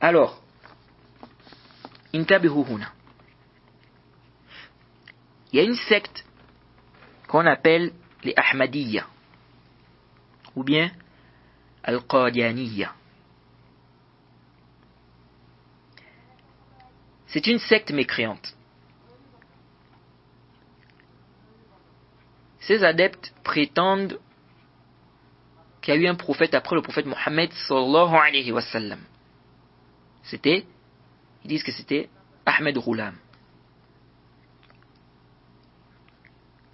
Alors, intabihu huna. Il y a une secte qu'on appelle les Ahmadiyya ou bien Al-Qadianiyya. C'est une secte mécréante. Ces adeptes prétendent qu'il y a eu un prophète après le prophète Mohammed sallallahu alayhi wa sallam. Ils disent que c'était Ahmed Ghulam.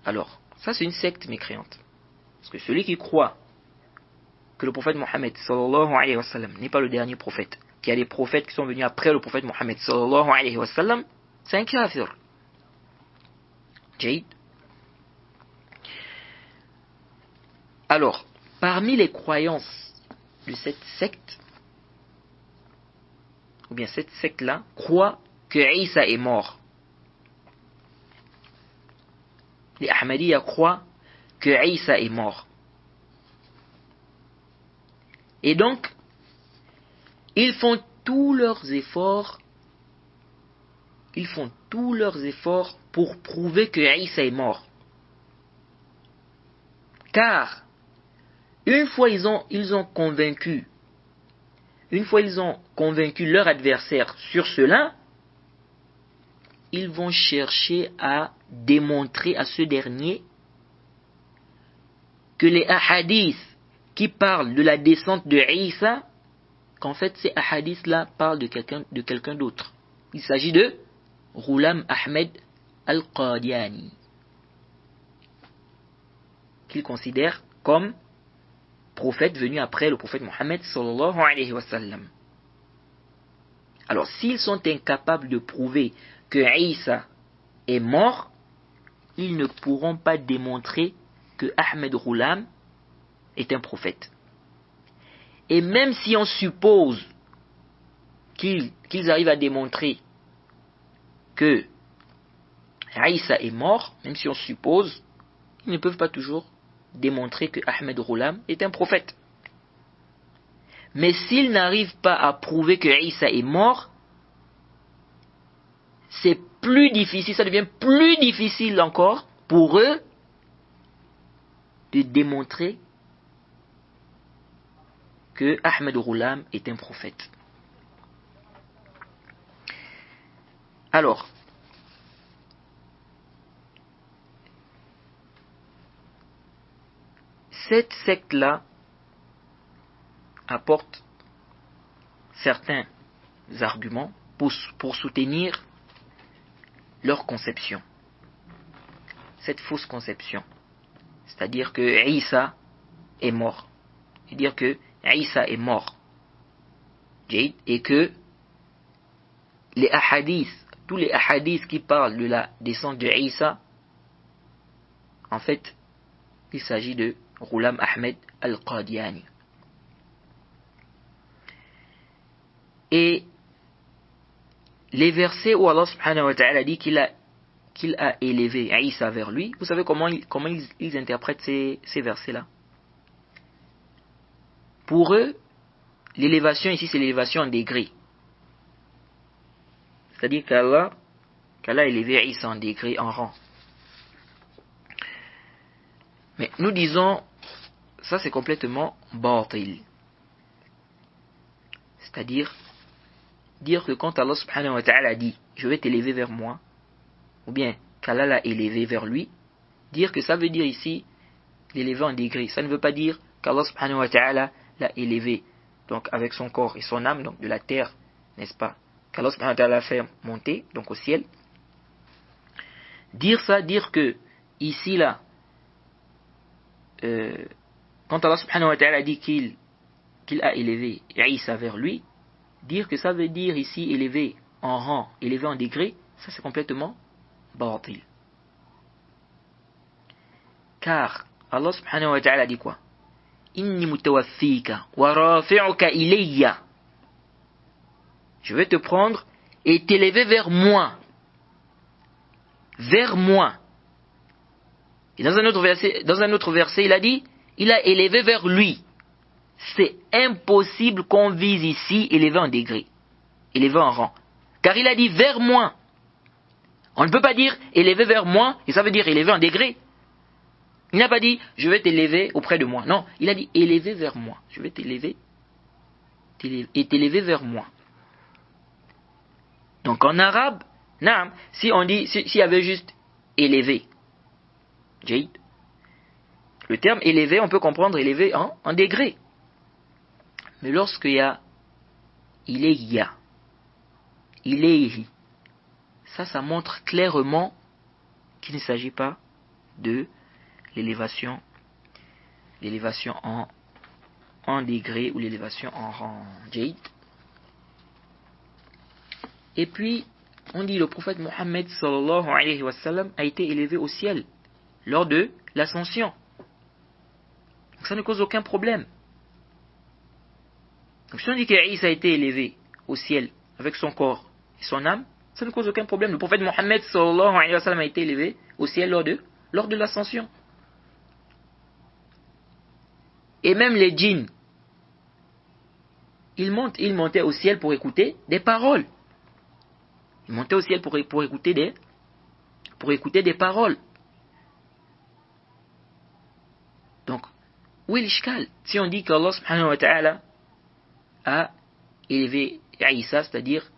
Alors, ça c'est une secte mécréante. Parce que celui qui croit que le prophète Mohammed sallallahu alayhi wa sallam n'est pas le dernier prophète, qu'il y a des prophètes qui sont venus après le prophète Mohammed sallallahu alayhi wa sallam, c'est un kafir. Jaïd. Alors, parmi les croyances de cette secte, ou bien cette secte-là, croit que Isa est mort. Les Ahmadiyya croient que Isa est mort. Et donc, ils font tous leurs efforts pour prouver que Isa est mort. Car, une fois ils ont convaincu leur adversaire sur cela, ils vont chercher à démontrer à ce dernier que les ahadiths qui parlent de la descente de Isa, qu'en fait ces ahadiths-là parlent de quelqu'un d'autre. Il s'agit de Ghulam Ahmed Al-Qadiani, qu'il considère comme prophète venu après le prophète Mohammed sallallahu alayhi wa sallam. Alors, s'ils sont incapables de prouver que Isa est mort, ils ne pourront pas démontrer que Ahmed Ghulam est un prophète. Et même si on suppose qu'ils arrivent à démontrer que Isa est mort, même si on suppose, ils ne peuvent pas toujours démontrer que Ahmed Ghulam est un prophète. Mais s'ils n'arrivent pas à prouver que Isa est mort, c'est plus difficile, ça devient plus difficile encore pour eux de démontrer que Ahmed Ghulam est un prophète. Alors, cette secte-là apporte certains arguments pour soutenir leur conception. Cette fausse conception. C'est-à-dire que Isa est mort. C'est-à-dire que Isa est mort. Et que les ahadiths, tous les ahadiths qui parlent de la descente de Isa, en fait, il s'agit de Ghulam Ahmed Al-Qadiani. Et les versets où Allah subhanahu wa ta'ala dit qu'il a élevé Isa vers lui, vous savez comment ils interprètent ces versets-là? Pour eux, l'élévation ici, c'est l'élévation en degrés. C'est-à-dire qu'Allah a élevé Isa en degrés, en rang. Mais nous disons, ça c'est complètement batil. C'est-à-dire, dire que quand Allah subhanahu wa ta'ala dit, je vais t'élever vers moi, ou bien qu'Allah l'a élevé vers lui, dire que ça veut dire ici, l'élever en degrés. Ça ne veut pas dire qu'Allah subhanahu wa ta'ala l'a élevé, donc avec son corps et son âme, donc de la terre, n'est-ce pas, qu'Allah subhanahu wa ta'ala l'a fait monter, donc au ciel. Dire ça, dire que ici là, quand Allah subhanahu wa ta'ala dit qu'il a élevé Isa vers lui, dire que ça veut dire ici élevé en rang, élevé en degré, ça c'est complètement batil. Car Allah subhanahu wa ta'ala dit quoi? Inni mutawaffika wa rafi'uka ilayya. Je vais te prendre et t'élever vers moi. Vers moi. Et dans un autre verset, il a dit, il a élevé vers lui. C'est impossible qu'on vise ici élevé en degré. élevé en rang. Car il a dit vers moi. On ne peut pas dire élevé vers moi, et ça veut dire élevé en degré. Il n'a pas dit je vais t'élever auprès de moi. Non, il a dit élevé vers moi. Je vais t'élever et t'élever vers moi. Donc en arabe, naam, si on dit, s'il y avait juste élevé, le terme élevé, on peut comprendre élevé en degré. Mais lorsqu'il y a ilayya, ilayhi, ça montre clairement qu'il ne s'agit pas de l'élévation en degré ou l'élévation en rang. Et puis, on dit le prophète Mohammed sallallahu alayhi wa sallam a été élevé au ciel lors de l'ascension. Donc ça ne cause aucun problème. Donc si on dit que Isa a été élevé au ciel avec son corps et son âme, ça ne cause aucun problème. Le prophète Mohammed sallallahu alayhi wa sallam a été élevé au ciel lors de l'ascension. Et même les djinns, ils montaient au ciel pour écouter des paroles. Ils montaient au ciel pour écouter des paroles. Donc, où est l'ishkal? Si on dit qu'Allah subhanahu wa ta'ala a élevé Isa, c'est-à-dire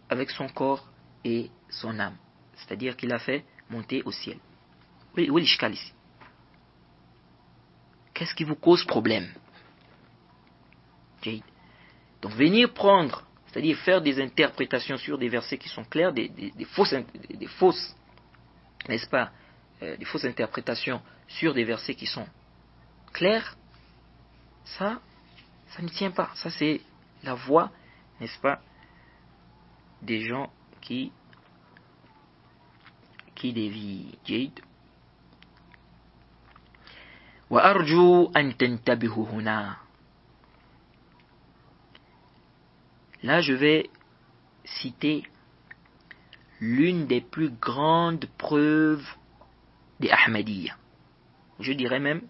avec son corps et son âme, c'est-à-dire qu'il a fait monter au ciel. Où est l'ishkal ici? Qu'est-ce qui vous cause problème? Donc venir prendre, c'est-à-dire faire des interprétations sur des versets qui sont clairs, des fausses, n'est-ce pas, des fausses interprétations sur des versets qui sont clairs, ça ne tient pas. Ça c'est la voie, n'est-ce pas, des gens qui dévient. Wa arju an tantabihu huna. Là, je vais citer l'une des plus grandes preuves des Ahmadiyya. Je dirais même,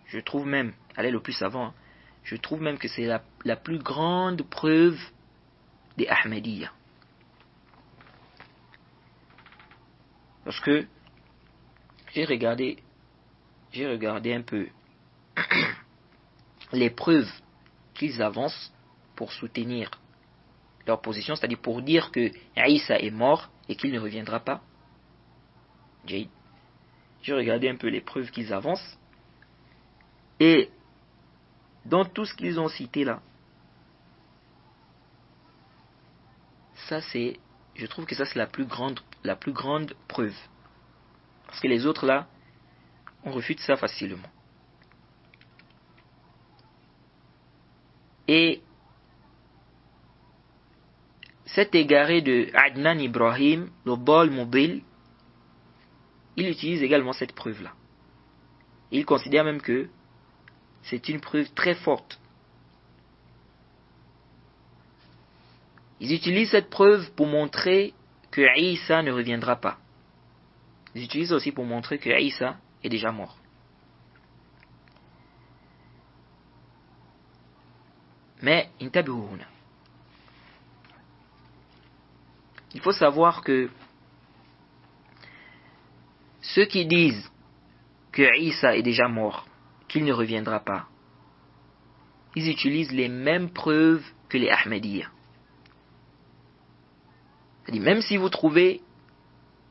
je trouve même, allez le plus savant, je trouve même que c'est la plus grande preuve des Ahmadiyya. Parce que j'ai regardé un peu les preuves qu'ils avancent pour soutenir leur position, c'est-à-dire pour dire que Isa est mort et qu'il ne reviendra pas. J'ai regardé un peu les preuves qu'ils avancent, et dans tout ce qu'ils ont cité là, je trouve que ça c'est la plus grande preuve. Parce que les autres là, on refute ça facilement. Et cet égaré de Adnan Ibrahim, le Bal Mobile, il utilise également cette preuve-là. Il considère même que c'est une preuve très forte. Ils utilisent cette preuve pour montrer que Isa ne reviendra pas. Ils utilisent aussi pour montrer que Isa est déjà mort. Mais, intabihuhuna. Il faut savoir que ceux qui disent que Isa est déjà mort, qu'il ne reviendra pas, ils utilisent les mêmes preuves que les Ahmadiyya. C'est-à-dire, même si vous trouvez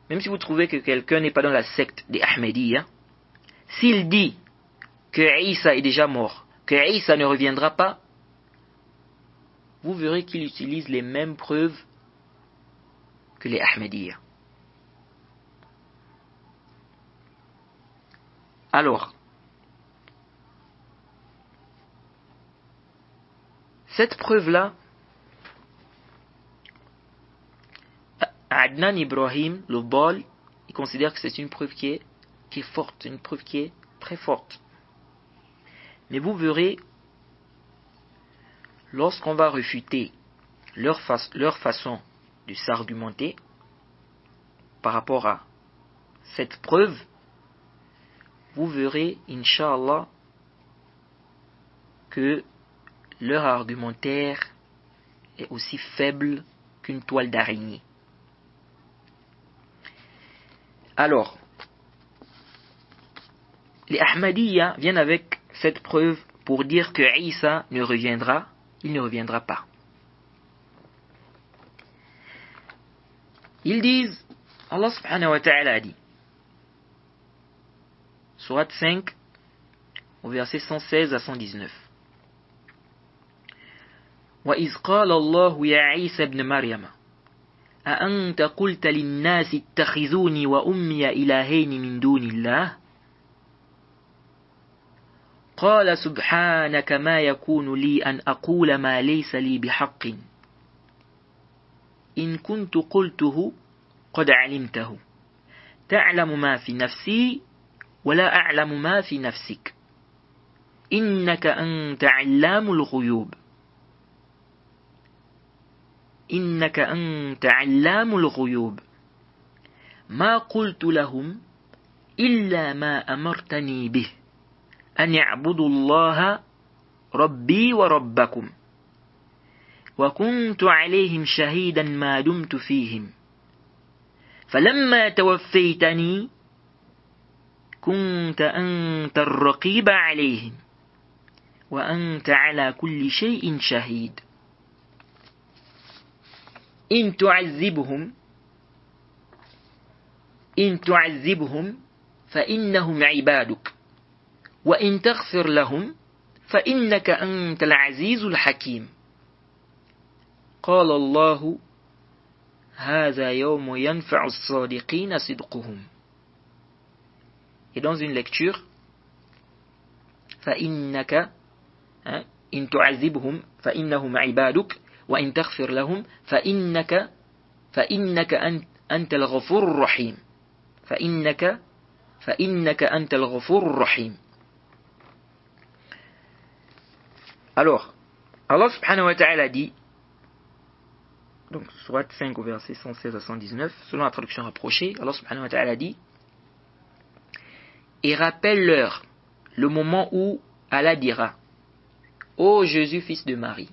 que quelqu'un n'est pas dans la secte des Ahmadiyya, s'il dit que Isa est déjà mort, que Isa ne reviendra pas, vous verrez qu'il utilise les mêmes preuves que les Ahmadiyya. Alors, cette preuve-là, Adnan Ibrahim, le Bal, il considère que c'est une preuve qui est forte, une preuve qui est très forte. Mais vous verrez, lorsqu'on va refuter leur façon de s'argumenter par rapport à cette preuve, vous verrez, Inch'Allah, que leur argumentaire est aussi faible qu'une toile d'araignée. Alors, les Ahmadiyya viennent avec cette preuve pour dire que Isa ne reviendra, il ne reviendra pas. Ils disent, Allah subhanahu wa ta'ala dit, Surat 5, au verset 116 à 119. وَإِذْ قَالَ اللَّهُ يَا عِيسَى ابْنَ مَرْيَمَ أَأَنْتَ قُلْتَ لِلنَّاسِ اتَّخِذُونِي وَأُمِّيَ إِلَٰهَيْنِ مِن دُونِ اللَّهِ قال سبحانك ما يكون لي أن أقول ما ليس لي بحق إن كنت قلته قد علمته تعلم ما في نفسي ولا أعلم ما في نفسك إنك أنت علام الغيوب إنك أنت علام الغيوب ما قلت لهم إلا ما أمرتني به أن يعبدوا الله ربي وربكم وكنت عليهم شهيدا ما دمت فيهم فلما توفيتني كنت أنت الرقيب عليهم وأنت على كل شيء شهيد إن تعذبهم فإنهم عبادك وإن تغفر لهم فإنك أنت العزيز الحكيم قال الله هذا يوم ينفع الصادقين صدقهم. Et dans une lecture, فإنك إن تعذبهم فإنهم عبادك وإن تغفر لهم فإنك أنت الغفور الرحيم فإنك أنت الغفور الرحيم. Alors, Allah subhanahu wa ta'ala dit, donc Surat 5 au verset 116 à 119, selon la traduction rapprochée, Allah subhanahu wa ta'ala dit, et rappelle-leur le moment où Allah dira, ô Jésus fils de Marie,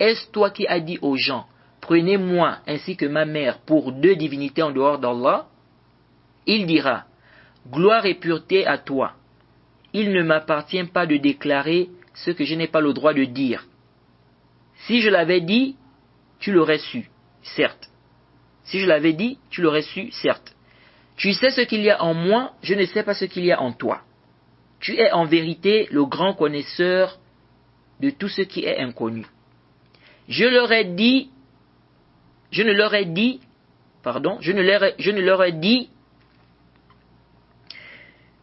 est-ce toi qui as dit aux gens, prenez-moi ainsi que ma mère pour deux divinités en dehors d'Allah? Il dira, gloire et pureté à toi, il ne m'appartient pas de déclarer ce que je n'ai pas le droit de dire. Si je l'avais dit, tu l'aurais su, certes. Si je l'avais dit, tu l'aurais su, certes. Tu sais ce qu'il y a en moi, je ne sais pas ce qu'il y a en toi. Tu es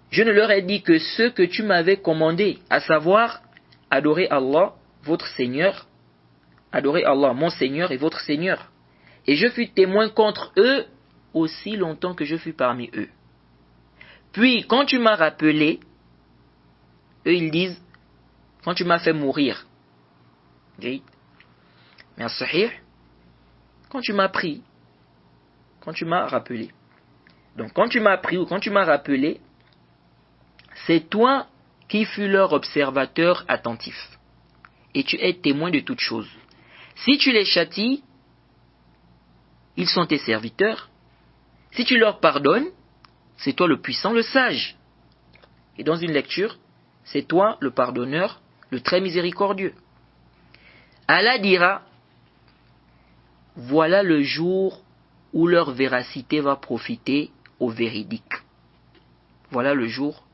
je ne leur ai dit que ce que tu m'avais commandé, à savoir adorer Allah, votre Seigneur, adorer Allah, mon Seigneur et votre Seigneur. Et je fus témoin contre eux aussi longtemps que je fus parmi eux. Puis, quand tu m'as rappelé, eux ils disent, quand tu m'as fait mourir, mais en sahih, quand tu m'as pris, quand tu m'as rappelé. Donc, quand tu m'as pris ou quand tu m'as rappelé, c'est toi qui fus leur observateur attentif. Et tu es témoin de toutes choses. Si tu les châties, ils sont tes serviteurs. Si tu leur pardonnes, c'est toi le puissant, le sage. Et dans une lecture, c'est toi le pardonneur, le très miséricordieux. Allah dira, voilà le jour où leur véracité va profiter aux véridiques. Voilà le jour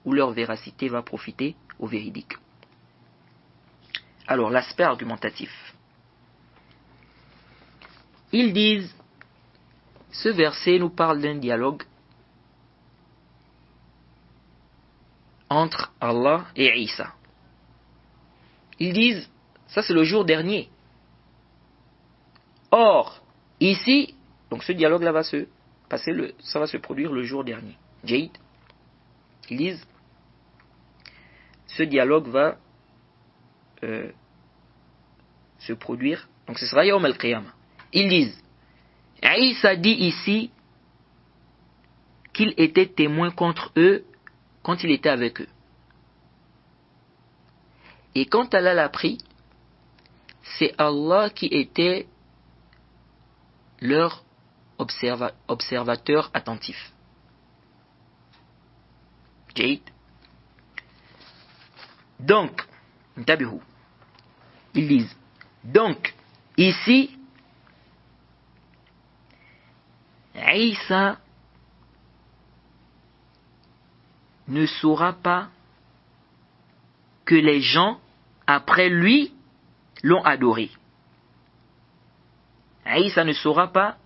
où leur véracité va profiter aux véridiques. Alors, l'aspect argumentatif. Ils disent, ce verset nous parle d'un dialogue entre Allah et Isa. Ils disent, ça c'est le jour dernier. Or, ici, donc ce dialogue-là va se passer, ça va se produire le jour dernier. Jade. Ils disent, ce dialogue va se produire, donc ce sera Yawm al-Qiyamah. Ils disent, Isa dit ici qu'il était témoin contre eux quand il était avec eux. Et quand Allah l'a pris, c'est Allah qui était leur observateur attentif. Jaïd. Donc, ils disent, donc, ici, Isa ne saura pas que les gens après lui l'ont adoré. Isa ne saura pas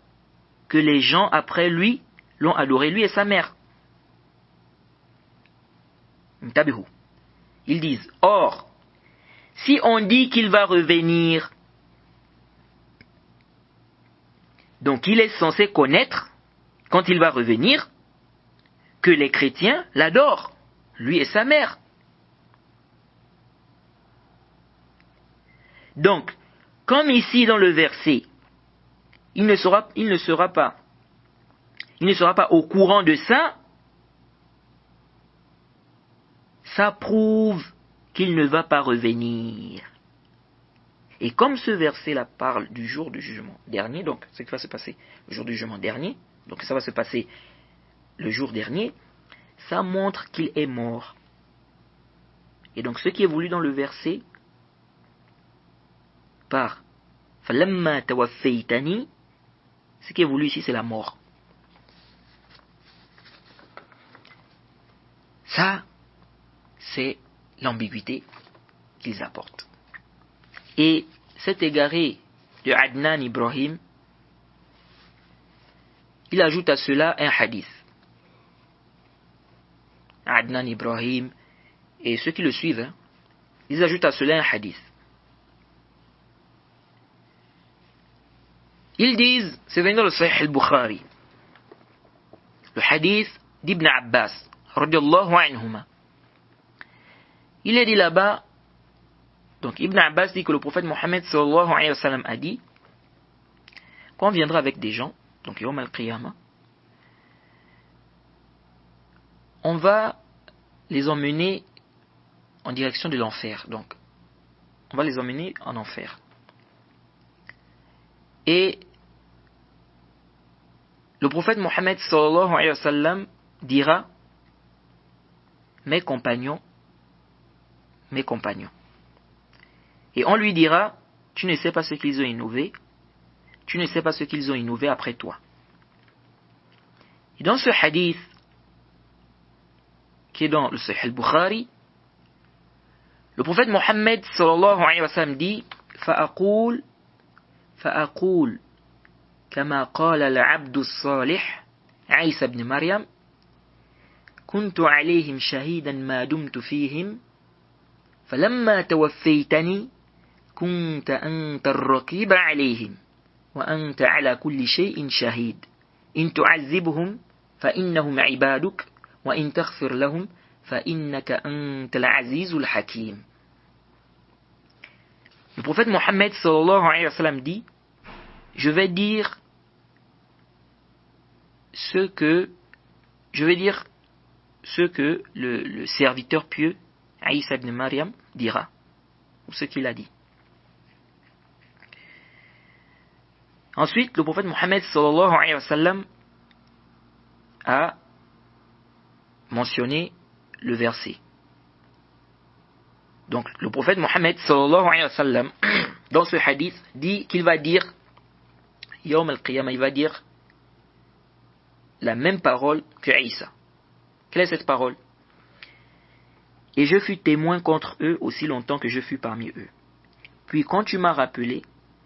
que les gens après lui l'ont adoré, lui et sa mère. Ils disent, or, si on dit qu'il va revenir, donc il est censé connaître, quand il va revenir, que les chrétiens l'adorent, lui et sa mère. Donc, comme ici dans le verset, il ne sera pas au courant de ça, ça prouve qu'il ne va pas revenir. Et comme ce verset-là parle du jour du jugement dernier, donc ce qui va se passer le jour du jugement dernier, donc ça va se passer le jour dernier, ça montre qu'il est mort. Et donc ce qui est voulu dans le verset par Falamma tawaffaytani, ce qui est voulu ici c'est la mort. Ça, c'est l'ambiguïté qu'ils apportent. Et cet égaré de Adnan Ibrahim, il ajoute à cela un hadith. Adnan Ibrahim et ceux qui le suivent, ils ajoutent à cela un hadith. Ils disent, c'est venu dans le Sahih al-Bukhari, le hadith d'Ibn Abbas, radiyallahu anhuma. Il est dit là-bas, donc Ibn Abbas dit que le prophète Mohammed sallallahu alayhi wa sallam a dit, quand on viendra avec des gens, donc Yawm al-Qiyamah, on va les emmener en direction de l'enfer. Donc, on va les emmener en enfer. Et le prophète Mohammed sallallahu alayhi wa sallam dira, mes compagnons. Et on lui dira, tu ne sais pas ce qu'ils ont innové, tu ne sais pas ce qu'ils ont innové après toi. Et dans ce hadith, qui est dans le Sahih al-Bukhari, le prophète Mohammed sallallahu alayhi wa sallam dit, فأقول كما قال العبد الصالح عيسى بن مريم كنت عليهم شهيدا ما دمت فيهم فلما توفيتني كنت أنت الرقيب عليهم وأنت على كل شيء شهيد إن تعذبهم فإنهم عبادك وإن تغفر لهم فإنك أنت العزيز الحكيم. Le prophète Mohammed sallallahu alayhi wa sallam dit, je vais dire ce que le serviteur pieux Isa ibn Maryam dira, ou ce qu'il a dit. Ensuite, le prophète Mohammed sallallahu alayhi wa sallam a mentionné le verset. Donc, le prophète Mohammed sallallahu alayhi wa sallam, dans ce hadith, dit qu'il va dire, Yawm al-Qiyamah, il va dire la même parole que Isa. Quelle est cette parole? Et je fus témoin contre eux aussi longtemps que je fus parmi eux. Puis quand tu m'as rappelé,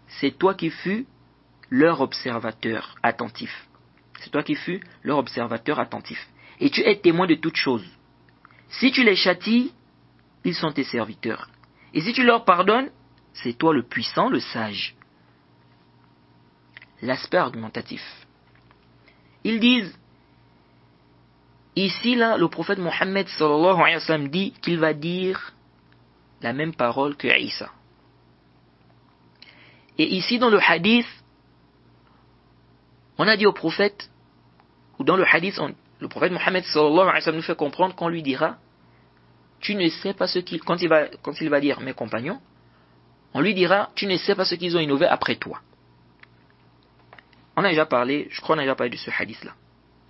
c'est toi qui fus leur observateur attentif. C'est toi qui fus leur observateur attentif. Et tu es témoin de toutes choses. Si tu les châties, ils sont tes serviteurs. Et si tu leur pardonnes, c'est toi le puissant, le sage. L'aspect argumentatif. Ils disent, ici là, le prophète Mohammed sallallahu alayhi wa sallam dit qu'il va dire la même parole que Isa. Et ici dans le hadith, on a dit au prophète, ou dans le hadith, le prophète Mohammed sallallahu alayhi wa sallam nous fait comprendre qu'on lui dira, tu ne sais pas ce qu'il, quand il va dire mes compagnons, on lui dira, tu ne sais pas ce qu'ils ont innové après toi. On a déjà parlé, je crois qu'on a déjà parlé de ce hadith-là.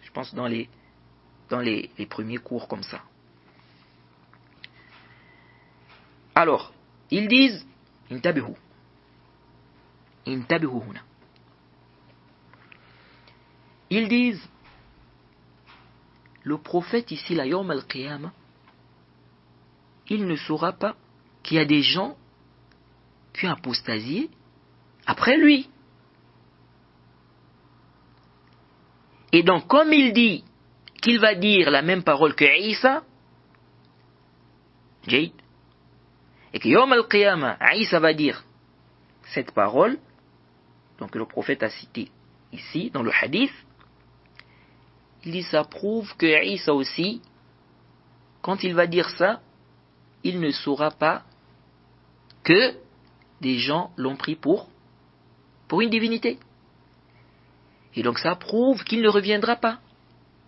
Je pense dans les premiers cours comme ça. Alors, ils disent, intabihu huna. Ils disent, le prophète ici, la Yawm al-Qiyamah, il ne saura pas qu'il y a des gens qui ont apostasié après lui. Et donc, comme il dit qu'il va dire la même parole que Isa, et que Yawm al-Qiyamah, Isa va dire cette parole, donc le prophète a cité ici dans le hadith, il dit ça prouve que Isa aussi, quand il va dire ça, il ne saura pas que des gens l'ont pris pour une divinité. Et donc ça prouve qu'il ne reviendra pas.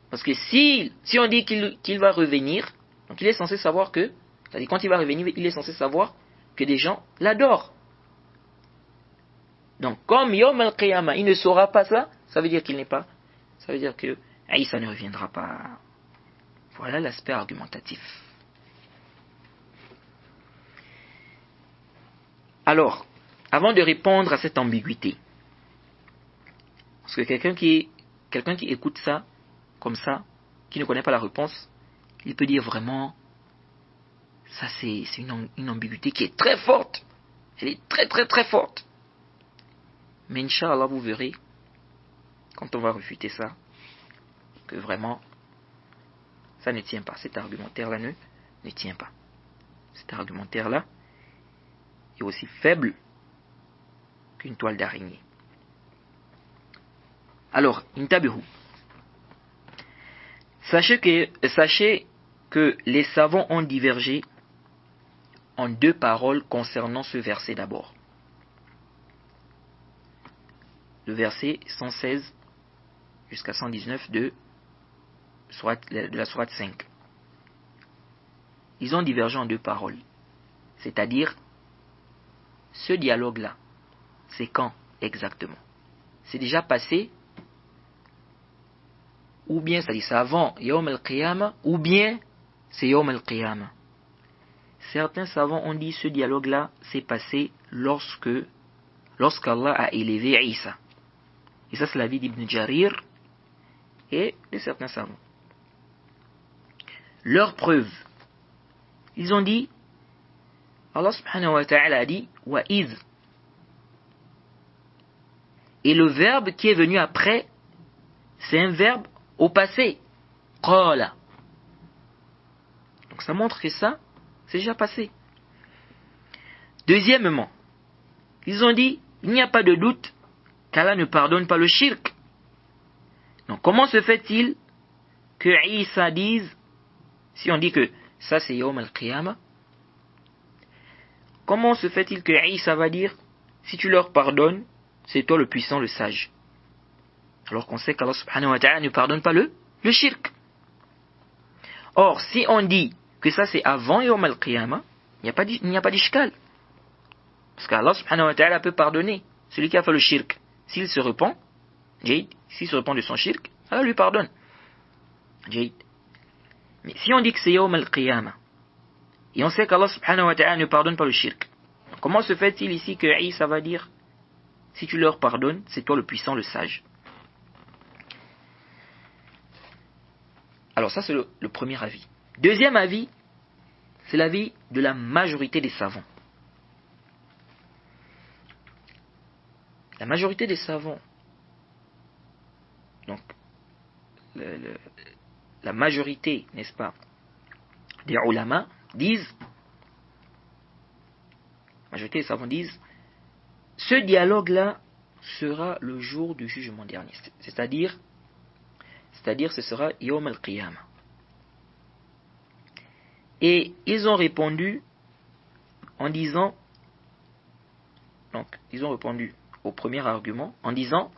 Parce que si on dit qu'il va revenir, donc il est censé savoir que, c'est-à-dire quand il va revenir, il est censé savoir que des gens l'adorent. Donc comme Yawm al-Qiyamah, il ne saura pas ça, ça veut dire qu'il n'est pas, ça veut dire que Isa ne reviendra pas. Voilà l'aspect argumentatif. Alors, avant de répondre à cette ambiguïté, parce que quelqu'un qui écoute ça, comme ça, qui ne connaît pas la réponse, il peut dire vraiment, ça c'est une ambiguïté qui est très forte. Elle est très très très forte. Mais Inch'Allah, vous verrez, quand on va réfuter ça, que vraiment, ça ne tient pas. Cet argumentaire-là ne tient pas. Cet argumentaire-là est aussi faible qu'une toile d'araignée. Alors, intabihu. Sachez que les savants ont divergé en deux paroles concernant ce verset d'abord. Le verset 116 jusqu'à 119 de la sourate 5. Ils ont divergé en deux paroles. C'est-à-dire, ce dialogue-là, c'est quand exactement? C'est déjà passé, ou bien, c'est-à-dire c'est avant Yawm al-Qiyamah, ou bien c'est Yawm al-Qiyamah. Certains savants ont dit ce dialogue-là s'est passé lorsqu'Allah a élevé Isa. Et ça, c'est l'avis d'Ibn Jarir et de certains savants. Leur preuve, ils ont dit, Allah subhanahu wa ta'ala a dit, wa iz. Et le verbe qui est venu après, c'est un verbe au passé. Qala. Donc ça montre que ça, c'est déjà passé. Deuxièmement, ils ont dit, il n'y a pas de doute qu'Allah ne pardonne pas le shirk. Donc comment se fait-il que Isa dise, si on dit que ça c'est Yawm al-Qiyamah, comment se fait-il que Isa va dire, si tu leur pardonnes, c'est toi le puissant, le sage? Alors qu'on sait qu'Allah subhanahu wa ta'ala ne pardonne pas le shirk. Or, si on dit que ça c'est avant Yawm al-Qiyamah, il n'y a pas d'ishkal. Parce qu'Allah subhanahu wa ta'ala peut pardonner celui qui a fait le shirk. S'il se repent, s'il se repent de son shirk, Allah lui pardonne. Mais si on dit que c'est Yawm al-Qiyamah, et on sait qu'Allah subhanahu wa ta'ala ne pardonne pas le shirk, comment se fait-il ici que Isa va dire, si tu leur pardonnes, c'est toi le puissant, le sage? Alors ça c'est le premier avis. Deuxième avis, c'est l'avis de la majorité des savants. La majorité des savants, donc la majorité, n'est-ce pas, des ulama disent, la majorité des savants disent, ce dialogue-là sera le jour du jugement dernier. C'est-à-dire ce sera Yawm al-Qiyamah. Et ils ont répondu en disant, donc ils ont répondu au premier argument en disant,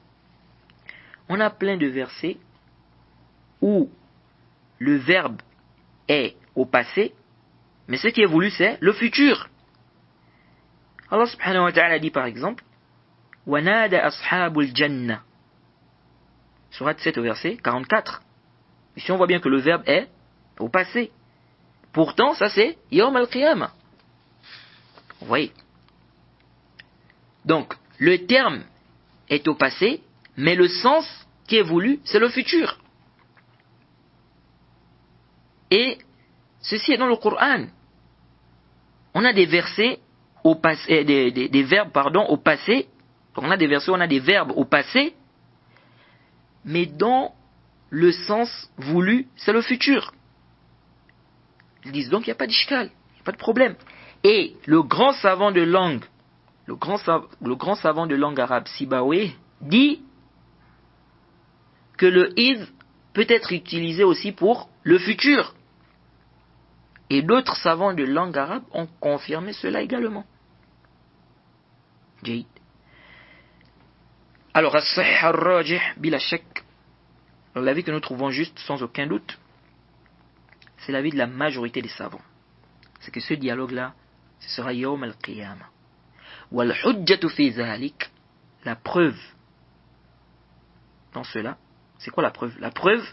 on a plein de versets où le verbe est au passé, mais ce qui est voulu c'est le futur. Allah subhanahu wa ta'ala dit par exemple وَنَادَ أَصْحَابُ الْجَنَّةِ Sourate 7 au verset 44. Ici on voit bien que le verbe est au passé. Pourtant ça c'est Yawm al-Qiyamah. Vous voyez. Donc le terme est au passé, mais le sens qui est voulu c'est le futur. Et ceci est dans le Coran. On a des versets au passé, des verbes au passé. Donc on a des versets où on a des verbes au passé, mais dont le sens voulu, c'est le futur. Ils disent donc il n'y a pas d'ishkal, il n'y a pas de problème. Et le grand savant de langue, le grand savant de langue arabe, Sibawayh, dit que le id peut être utilisé aussi pour le futur. Et d'autres savants de langue arabe ont confirmé cela également. Jayid. Alors, as-sahih ar-rajih bila shak. L'avis que nous trouvons juste, sans aucun doute, c'est l'avis de la majorité des savants. C'est que ce dialogue-là, ce sera Yawm al-Qiyamah. Wal hujjatu fi zalik, la preuve dans cela, c'est quoi la preuve? La preuve,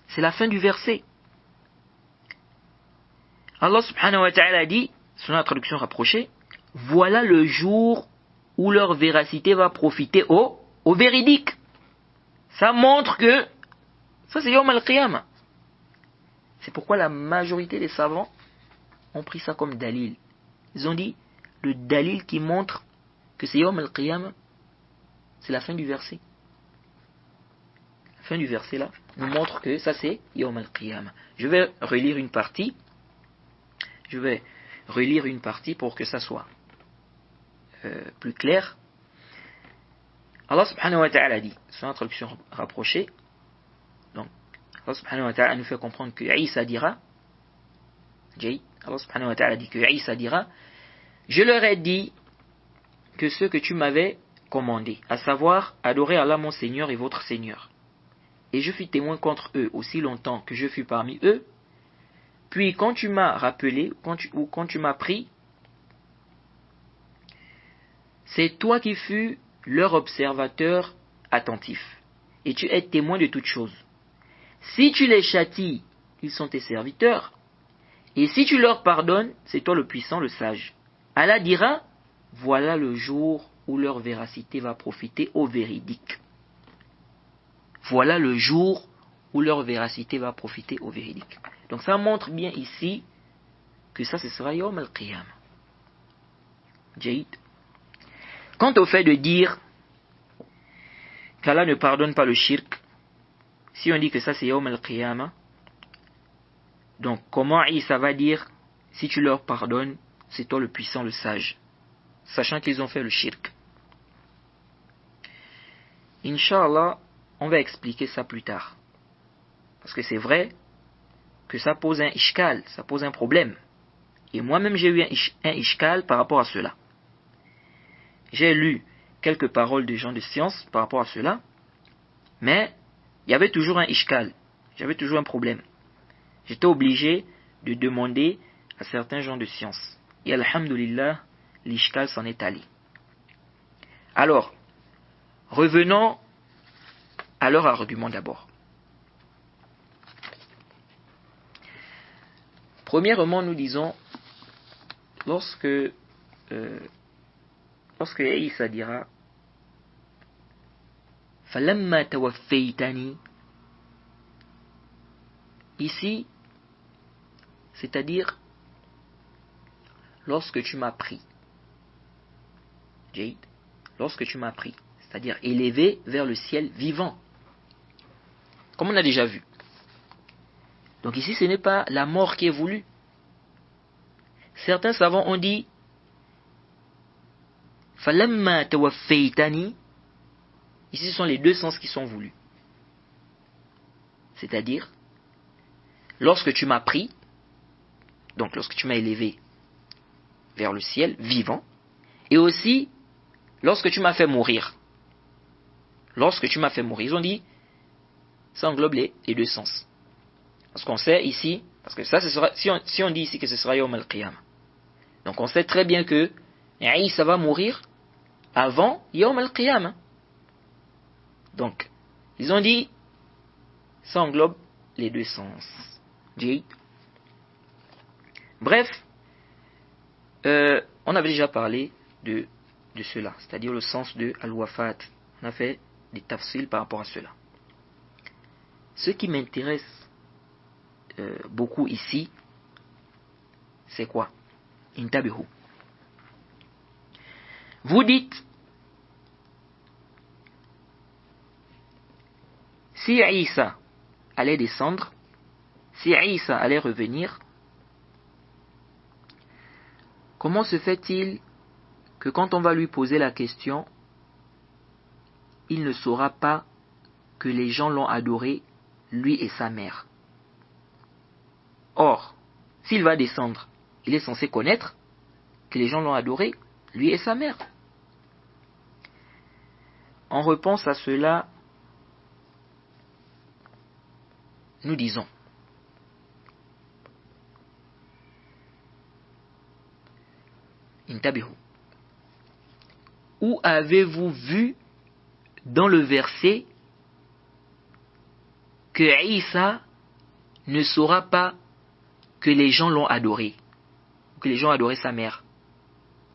c'est la fin du verset. Allah subhanahu wa ta'ala dit, selon la traduction rapprochée, voilà le jour où leur véracité va profiter au véridique. Ça montre que ça c'est Yawm al-Qiyamah. C'est pourquoi la majorité des savants ont pris ça comme dalil. Ils ont dit le dalil qui montre que c'est Yawm al-Qiyamah, c'est la fin du verset. La fin du verset là nous montre que ça c'est Yawm al-Qiyamah. Je vais relire une partie pour que ça soit plus clair. Allah subhanahu wa ta'ala dit, sur la traduction rapprochée, donc Allah subhanahu wa ta'ala nous fait comprendre que Isa dira, Allah subhanahu wa ta'ala dit que Isa dira, je leur ai dit que ce que tu m'avais commandé, à savoir adorer Allah mon Seigneur et votre Seigneur. Et je fus témoin contre eux aussi longtemps que je fus parmi eux. Puis quand tu m'as rappelé, quand tu m'as pris, c'est toi qui fus leur observateur attentif. Et tu es témoin de toutes choses. Si tu les châties, ils sont tes serviteurs. Et si tu leur pardonnes, c'est toi le puissant, le sage. Allah dira, voilà le jour où leur véracité va profiter au véridique. Voilà le jour où leur véracité va profiter au véridique. Donc ça montre bien ici que ça ce sera Yawm al-Qiyamah. Jayid. Quant au fait de dire qu'Allah ne pardonne pas le shirk, si on dit que ça c'est Yawm al-Qiyamah, donc comment Isa va dire si tu leur pardonnes, c'est toi le puissant, le sage, sachant qu'ils ont fait le shirk. Inch'Allah, on va expliquer ça plus tard. Parce que c'est vrai que ça pose un ishkal, ça pose un problème. Et moi-même j'ai eu un ishkal par rapport à cela. J'ai lu quelques paroles de gens de science par rapport à cela, mais il y avait toujours un ishkal, j'avais toujours un problème. J'étais obligé de demander à certains gens de science. Et alhamdulillah, l'ishkal s'en est allé. Alors, revenons à leur argument d'abord. Premièrement, nous disons, lorsque Isa dira Falamma tawaffaytani, ici, c'est-à-dire lorsque tu m'as pris. Jade, lorsque tu m'as pris, c'est-à-dire élevé vers le ciel vivant. Comme on a déjà vu. Donc ici, ce n'est pas la mort qui est voulue. Certains savants ont dit Falamma tawaffaytani. Ici, ce sont les deux sens qui sont voulus. C'est-à-dire, lorsque tu m'as pris, donc lorsque tu m'as élevé vers le ciel vivant, et aussi lorsque tu m'as fait mourir. Lorsque tu m'as fait mourir, ils ont dit, ça englobe les deux sens. Parce qu'on sait ici, parce que ça, ce sera, si on dit ici que ce sera Yawm al-Qiyamah, donc on sait très bien que Isa va mourir avant Yawm al-Qiyamah. Donc, ils ont dit, ça englobe les deux sens. Bref, on avait déjà parlé de cela, c'est-à-dire le sens de al-wafat. On a fait des tafsils par rapport à cela. Ce qui m'intéresse beaucoup ici, c'est quoi? Intabihu. Vous dites, si Isa allait descendre, si Isa allait revenir, comment se fait-il que quand on va lui poser la question, il ne saura pas que les gens l'ont adoré, lui et sa mère? Or, s'il va descendre, il est censé connaître que les gens l'ont adoré, lui et sa mère. En réponse à cela, nous disons, Intabihu, où avez-vous vu dans le verset que Isa ne saura pas que les gens l'ont adoré, que les gens ont adoré sa mère?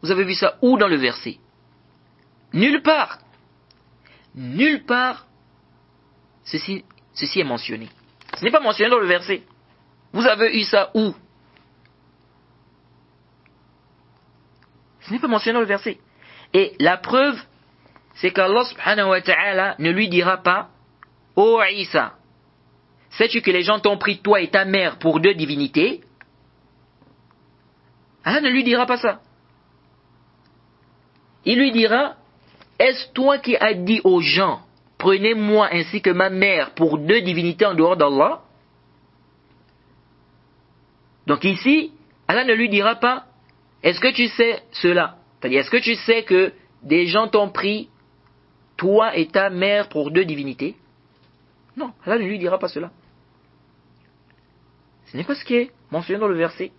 Vous avez vu ça où dans le verset? Nulle part. Nulle part, ceci est mentionné. Ce n'est pas mentionné dans le verset. Vous avez eu ça où? Ce n'est pas mentionné dans le verset. Et la preuve, c'est qu'Allah subhanahu wa ta'ala ne lui dira pas, ô Isa, sais-tu que les gens t'ont pris toi et ta mère pour deux divinités? Allah ne lui dira pas ça. Il lui dira, est-ce toi qui as dit aux gens, prenez-moi ainsi que ma mère pour deux divinités en dehors d'Allah? Donc ici, Allah ne lui dira pas, est-ce que tu sais cela? C'est-à-dire, est-ce que tu sais que des gens t'ont pris, toi et ta mère, pour deux divinités? Non, Allah ne lui dira pas cela. Ce n'est pas ce qui est mentionné dans le verset.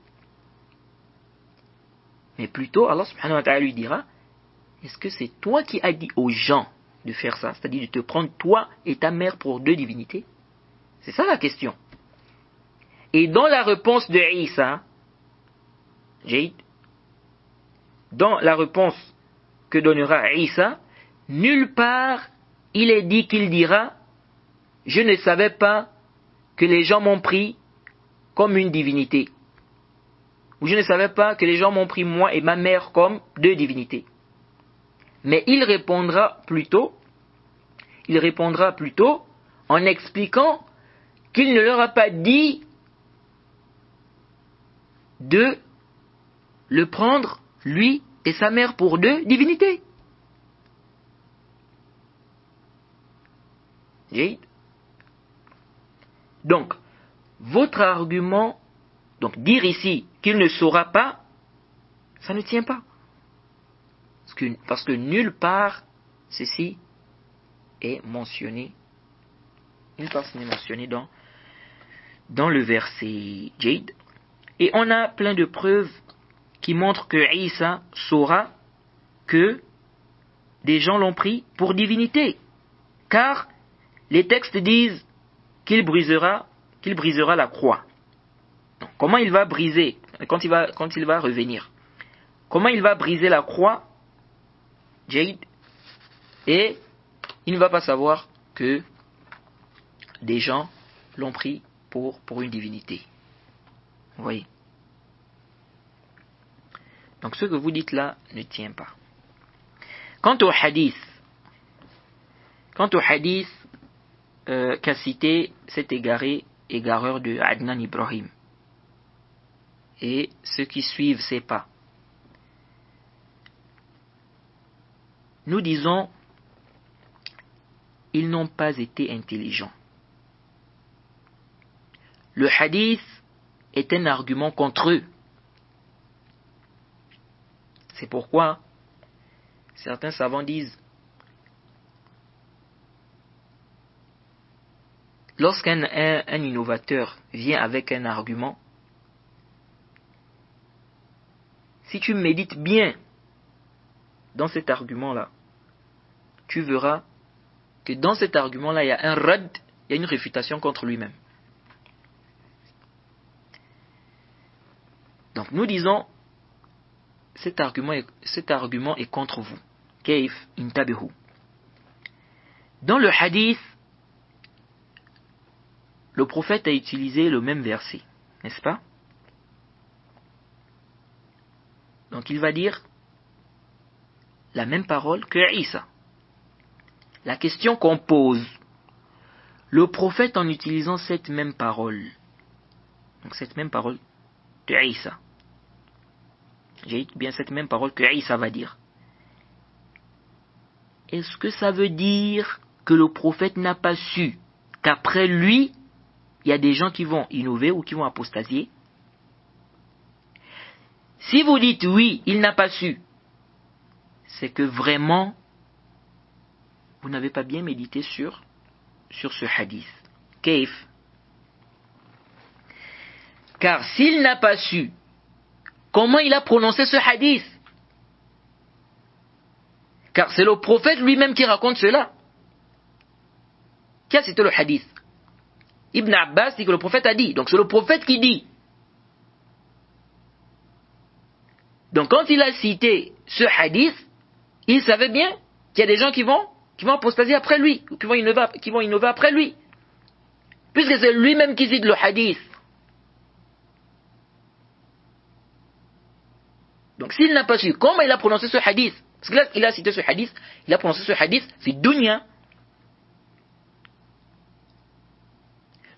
Mais plutôt, Allah subhanahu wa ta'ala lui dira, est-ce que c'est toi qui as dit aux gens de faire ça? C'est-à-dire de te prendre toi et ta mère pour deux divinités? C'est ça la question. Et dans la réponse de Isa, dans la réponse que donnera Isa, nulle part il est dit qu'il dira, je ne savais pas que les gens m'ont pris comme une divinité. Ou je ne savais pas que les gens m'ont pris moi et ma mère comme deux divinités. Mais il répondra plutôt en expliquant qu'il ne leur a pas dit de le prendre, lui et sa mère, pour deux divinités. Donc, votre argument, donc dire ici qu'il ne saura pas, ça ne tient pas. Parce que nulle part ceci est mentionné. Nulle part ce n'est mentionné dans le verset Jade. Et on a plein de preuves qui montrent que Isa saura que des gens l'ont pris pour divinité. Car les textes disent qu'il brisera la croix. Donc, comment il va briser quand il va revenir? Comment il va briser la croix, Jade? Et il ne va pas savoir que des gens l'ont pris pour une divinité. Vous voyez? Donc ce que vous dites là ne tient pas. Quant au hadith qu'a cité cet égareur de Adnan Ibrahim et ceux qui suivent ses pas, nous disons, ils n'ont pas été intelligents. Le hadith est un argument contre eux. C'est pourquoi certains savants disent, lorsqu'un innovateur vient avec un argument, si tu médites bien dans cet argument-là, tu verras que dans cet argument-là, il y a un rad, il y a une réfutation contre lui-même. Donc nous disons, cet argument est contre vous. Kaif intabihu. Dans le hadith, le prophète a utilisé le même verset, n'est-ce pas? Donc il va dire la même parole que Isa. La question qu'on pose, le prophète en utilisant cette même parole, donc cette même parole de Isa, j'ai dit bien cette même parole que Isa va dire, est-ce que ça veut dire que le prophète n'a pas su qu'après lui, il y a des gens qui vont innover ou qui vont apostasier? Si vous dites oui, il n'a pas su, c'est que vraiment, vous n'avez pas bien médité sur ce hadith. Kaif. Car s'il n'a pas su, comment il a prononcé ce hadith? Car c'est le prophète lui-même qui raconte cela. Qui a cité le hadith? Ibn Abbas dit que le prophète a dit. Donc c'est le prophète qui dit. Donc quand il a cité ce hadith, il savait bien qu'il y a des gens qui vont apostasier après lui, ou qui vont innover après lui. Puisque c'est lui-même qui cite le hadith. Donc s'il n'a pas su comment il a prononcé ce hadith, parce que là il a cité ce hadith, il a prononcé ce hadith, c'est dunya.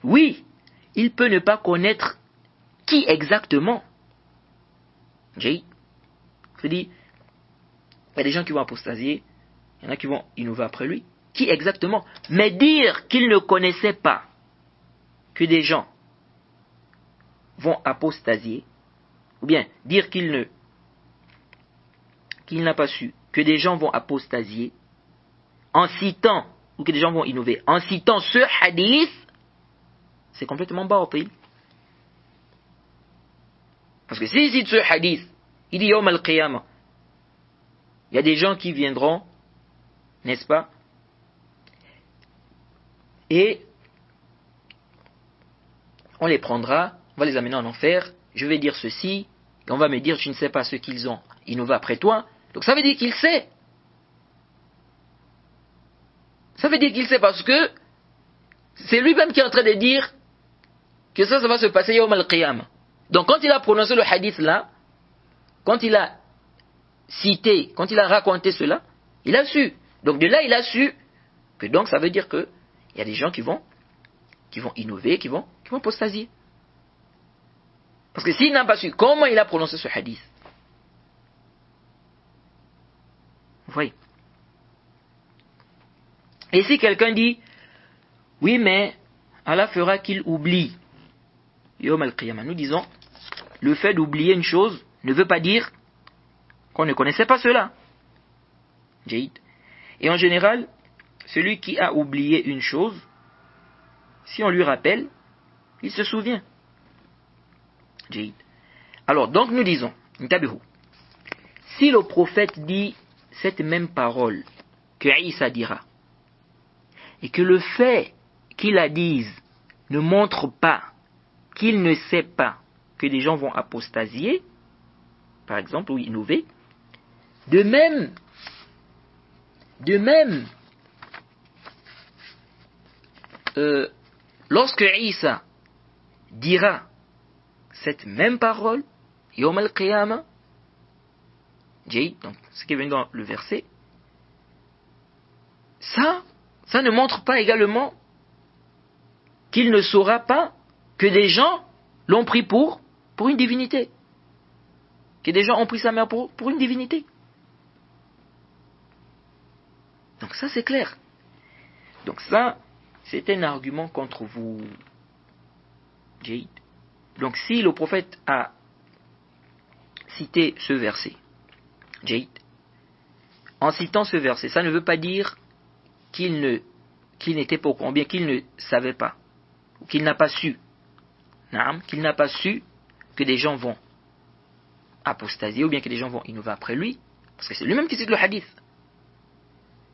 Oui, il peut ne pas connaître qui exactement. J'ai dit, il y a des gens qui vont apostasier, il y en a qui vont innover après lui. Qui exactement? Mais dire qu'il ne connaissait pas que des gens vont apostasier, ou bien dire qu'il n'a pas su que des gens vont apostasier en citant, ou que des gens vont innover, en citant ce hadith, c'est complètement batil. Parce que s'il cite ce hadith, il dit Yawm al-Qiyamah, il y a des gens qui viendront, n'est-ce pas? Et on les prendra, on va les amener en enfer, je vais dire ceci, et on va me dire, tu ne sais pas ce qu'ils ont innové après toi. Donc ça veut dire qu'il sait. Ça veut dire qu'il sait parce que c'est lui-même qui est en train de dire que ça va se passer Yawm al-Qiyamah. Donc quand il a prononcé le hadith là, quand il a cité, quand il a raconté cela, il a su. Donc de là, il a su que donc ça veut dire que il y a des gens qui vont innover, qui vont apostasier. Parce que s'il n'a pas su comment il a prononcé ce hadith, vous voyez. Et si quelqu'un dit, oui mais Allah fera qu'il oublie Yawm al-Qiyamah, nous disons, le fait d'oublier une chose ne veut pas dire qu'on ne connaissait pas cela. Jaïd. Et en général, celui qui a oublié une chose, si on lui rappelle, il se souvient. Jaïd. Alors, donc nous disons, si le prophète dit cette même parole que Isa dira, et que le fait qu'il la dise ne montre pas qu'il ne sait pas que des gens vont apostasier, par exemple, ou innover, de même, lorsque Isa dira cette même parole, Yawm al-Qiyamah, donc ce qui est venu dans le verset, ça ne montre pas également qu'il ne saura pas que des gens l'ont pris pour une divinité. Que des gens ont pris sa mère pour une divinité. Donc ça c'est clair. Donc ça, c'est un argument contre vous. Jaïd. Donc si le prophète a cité ce verset, Jaïd, en citant ce verset, ça ne veut pas dire qu'il n'était pas au courant, bien qu'il ne savait pas, ou qu'il n'a pas su, qu'il n'a pas su que des gens vont apostasier, ou bien que des gens vont innover après lui. Parce que c'est lui-même qui cite le hadith.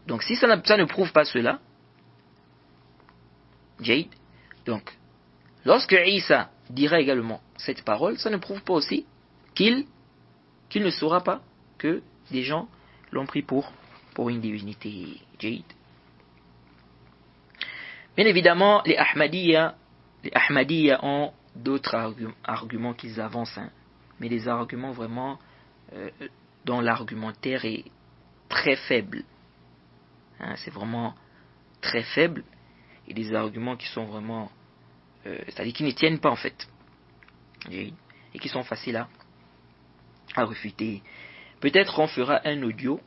Donc si ça ne prouve pas cela, Jayd, donc lorsque Isa dira également cette parole, ça ne prouve pas aussi qu'il ne saura pas que des gens l'ont pris pour une divinité. Jayd. Bien évidemment, les Ahmadiyya ont d'autres arguments qu'ils avancent, hein, mais des arguments vraiment dont l'argumentaire est très faible. Hein, c'est vraiment très faible, et des arguments qui sont vraiment, c'est-à-dire qui ne tiennent pas en fait, et qui sont faciles à refuter. Peut-être on fera un audio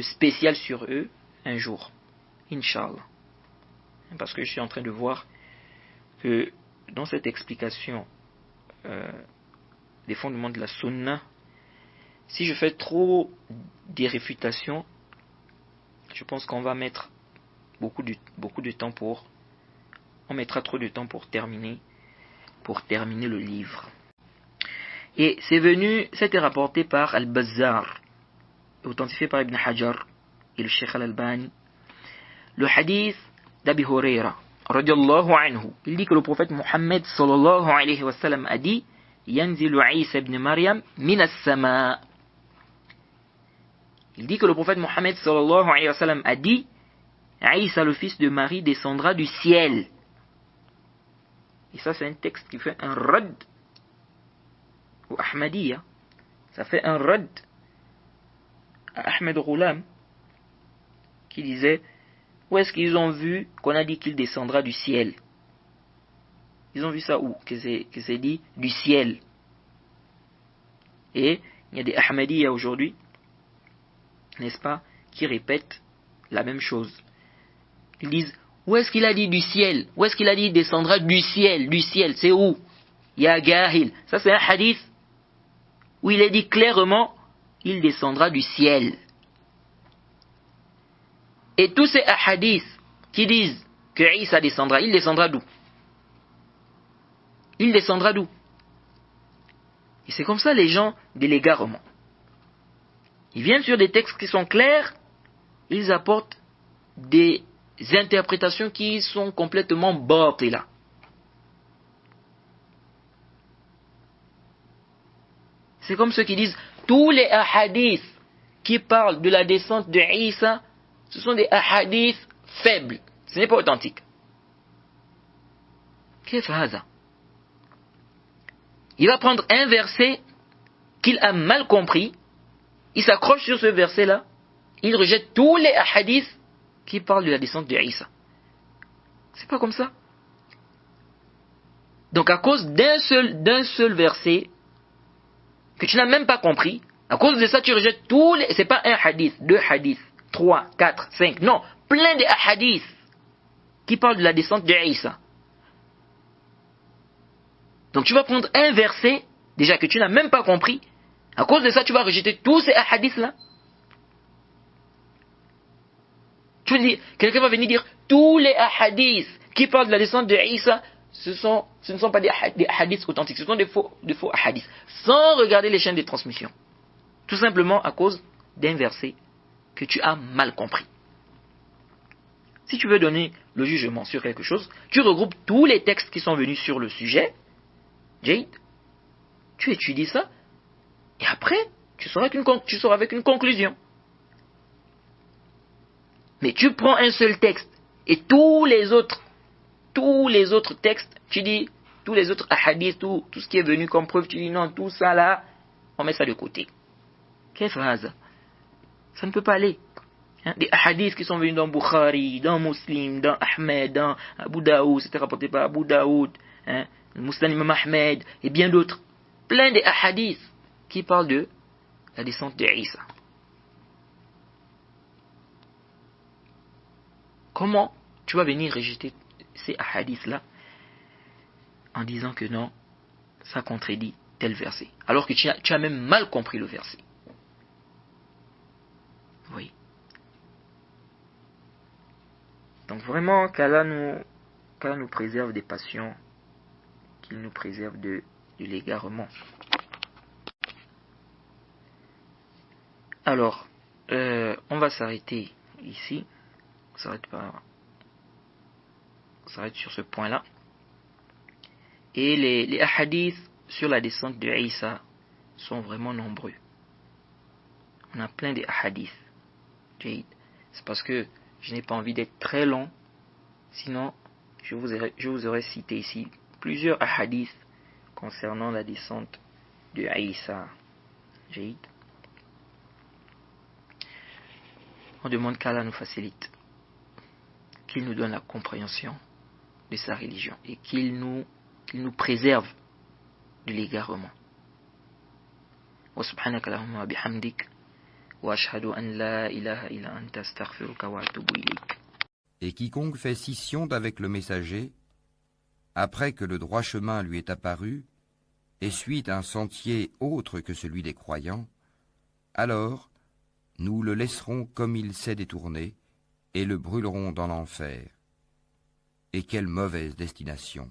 spécial sur eux un jour, Inch'Allah. Parce que je suis en train de voir que dans cette explication des fondements de la sunna, si je fais trop des réfutations, je pense qu'on va mettre beaucoup de temps on mettra trop de temps pour terminer le livre. Et c'était rapporté par Al-Bazzar, authentifié par Ibn Hajar et le Sheikh Al-Albani, le hadith d'Abi Huraira radiyallahu anhu. Il dit que le prophète Muhammad sallallahu alayhi wa sallam a dit: Yanzilu Isa ibn Maryam min as-sama. Il dit que le prophète Muhammad sallallahu alayhi wa sallam a dit: Isa, le fils de Marie, descendra du ciel. Et ça, c'est un texte qui fait un rad au Ahmadiyya. Ça fait un rad à Ahmed Ghulam, qui disait: où est-ce qu'ils ont vu qu'on a dit qu'il descendra du ciel? Ils ont vu ça où? Que c'est dit du ciel. Et il y a des Ahmadiyya aujourd'hui, n'est-ce pas, qui répètent la même chose. Ils disent: où est-ce qu'il a dit du ciel? Où est-ce qu'il a dit descendra du ciel? Du ciel, c'est où? Ya Gahil. Ça, c'est un hadith où il est dit clairement: il descendra du ciel. Et tous ces hadiths qui disent que Isa descendra, il descendra d'où? Il descendra d'où? Et c'est comme ça les gens de l'égarement. Ils viennent sur des textes qui sont clairs, ils apportent des interprétations qui sont complètement batila. C'est comme ceux qui disent tous les hadiths qui parlent de la descente de Isa, ce sont des hadiths faibles. Ce n'est pas authentique. Qu'est-ce que c'est ça? Il va prendre un verset qu'il a mal compris, il s'accroche sur ce verset-là, il rejette tous les hadiths qui parlent de la descente de Isa. C'est pas comme ça. Donc à cause d'un seul verset que tu n'as même pas compris, à cause de ça tu rejettes tous les... C'est pas un hadith, 2 hadiths, 3, 4, 5, non, plein de hadiths qui parlent de la descente de Isa. Donc tu vas prendre un verset, déjà que tu n'as même pas compris, à cause de ça tu vas rejeter tous ces hadiths-là. Quelqu'un va venir dire tous les hadiths qui parlent de la descente de Isa, ce ne sont pas des hadiths authentiques, ce sont des faux hadiths, sans regarder les chaînes de transmission. Tout simplement à cause d'un verset que tu as mal compris. Si tu veux donner le jugement sur quelque chose, tu regroupes tous les textes qui sont venus sur le sujet, Jade, tu étudies ça, et après, tu sors avec une conclusion. Mais tu prends un seul texte, et tous les autres textes, tu dis, tous les autres hadiths, tout ce qui est venu comme preuve, tu dis non, tout ça là, on met ça de côté. Quelle phrase? Ça ne peut pas aller. Hein? Des hadiths qui sont venus dans Bukhari, dans Muslim, dans Ahmed, dans Abu Daoud, c'était rapporté par Abu Daoud, hein? Le Muslim Imam Ahmed, et bien d'autres. Plein de hadiths qui parlent de la descente de Isa. Comment tu vas venir rejeter ces hadiths-là en disant que non, ça contredit tel verset, alors que tu as même mal compris le verset. Oui. Donc vraiment, qu'Allah nous préserve des passions, qu'il nous préserve de l'égarement. Alors, on va s'arrêter ici. On s'arrête sur ce point-là. Et les hadiths sur la descente de Isa sont vraiment nombreux. On a plein de hadiths. C'est parce que je n'ai pas envie d'être très long. Sinon, je vous aurais cité ici plusieurs hadiths concernant la descente de Isa. On demande qu'Allah nous facilite, qu'il nous donne la compréhension de sa religion et qu'il nous préserve de l'égarement. Wa subhanaka Allahumma wa bihamdik wa ashhadu an la ilaha illa anta astaghfiruka wa atubu ilayk. Et quiconque fait scission d'avec le messager, après que le droit chemin lui est apparu, et suit un sentier autre que celui des croyants, alors nous le laisserons comme il s'est détourné, et le brûlerons dans l'enfer. Et quelle mauvaise destination!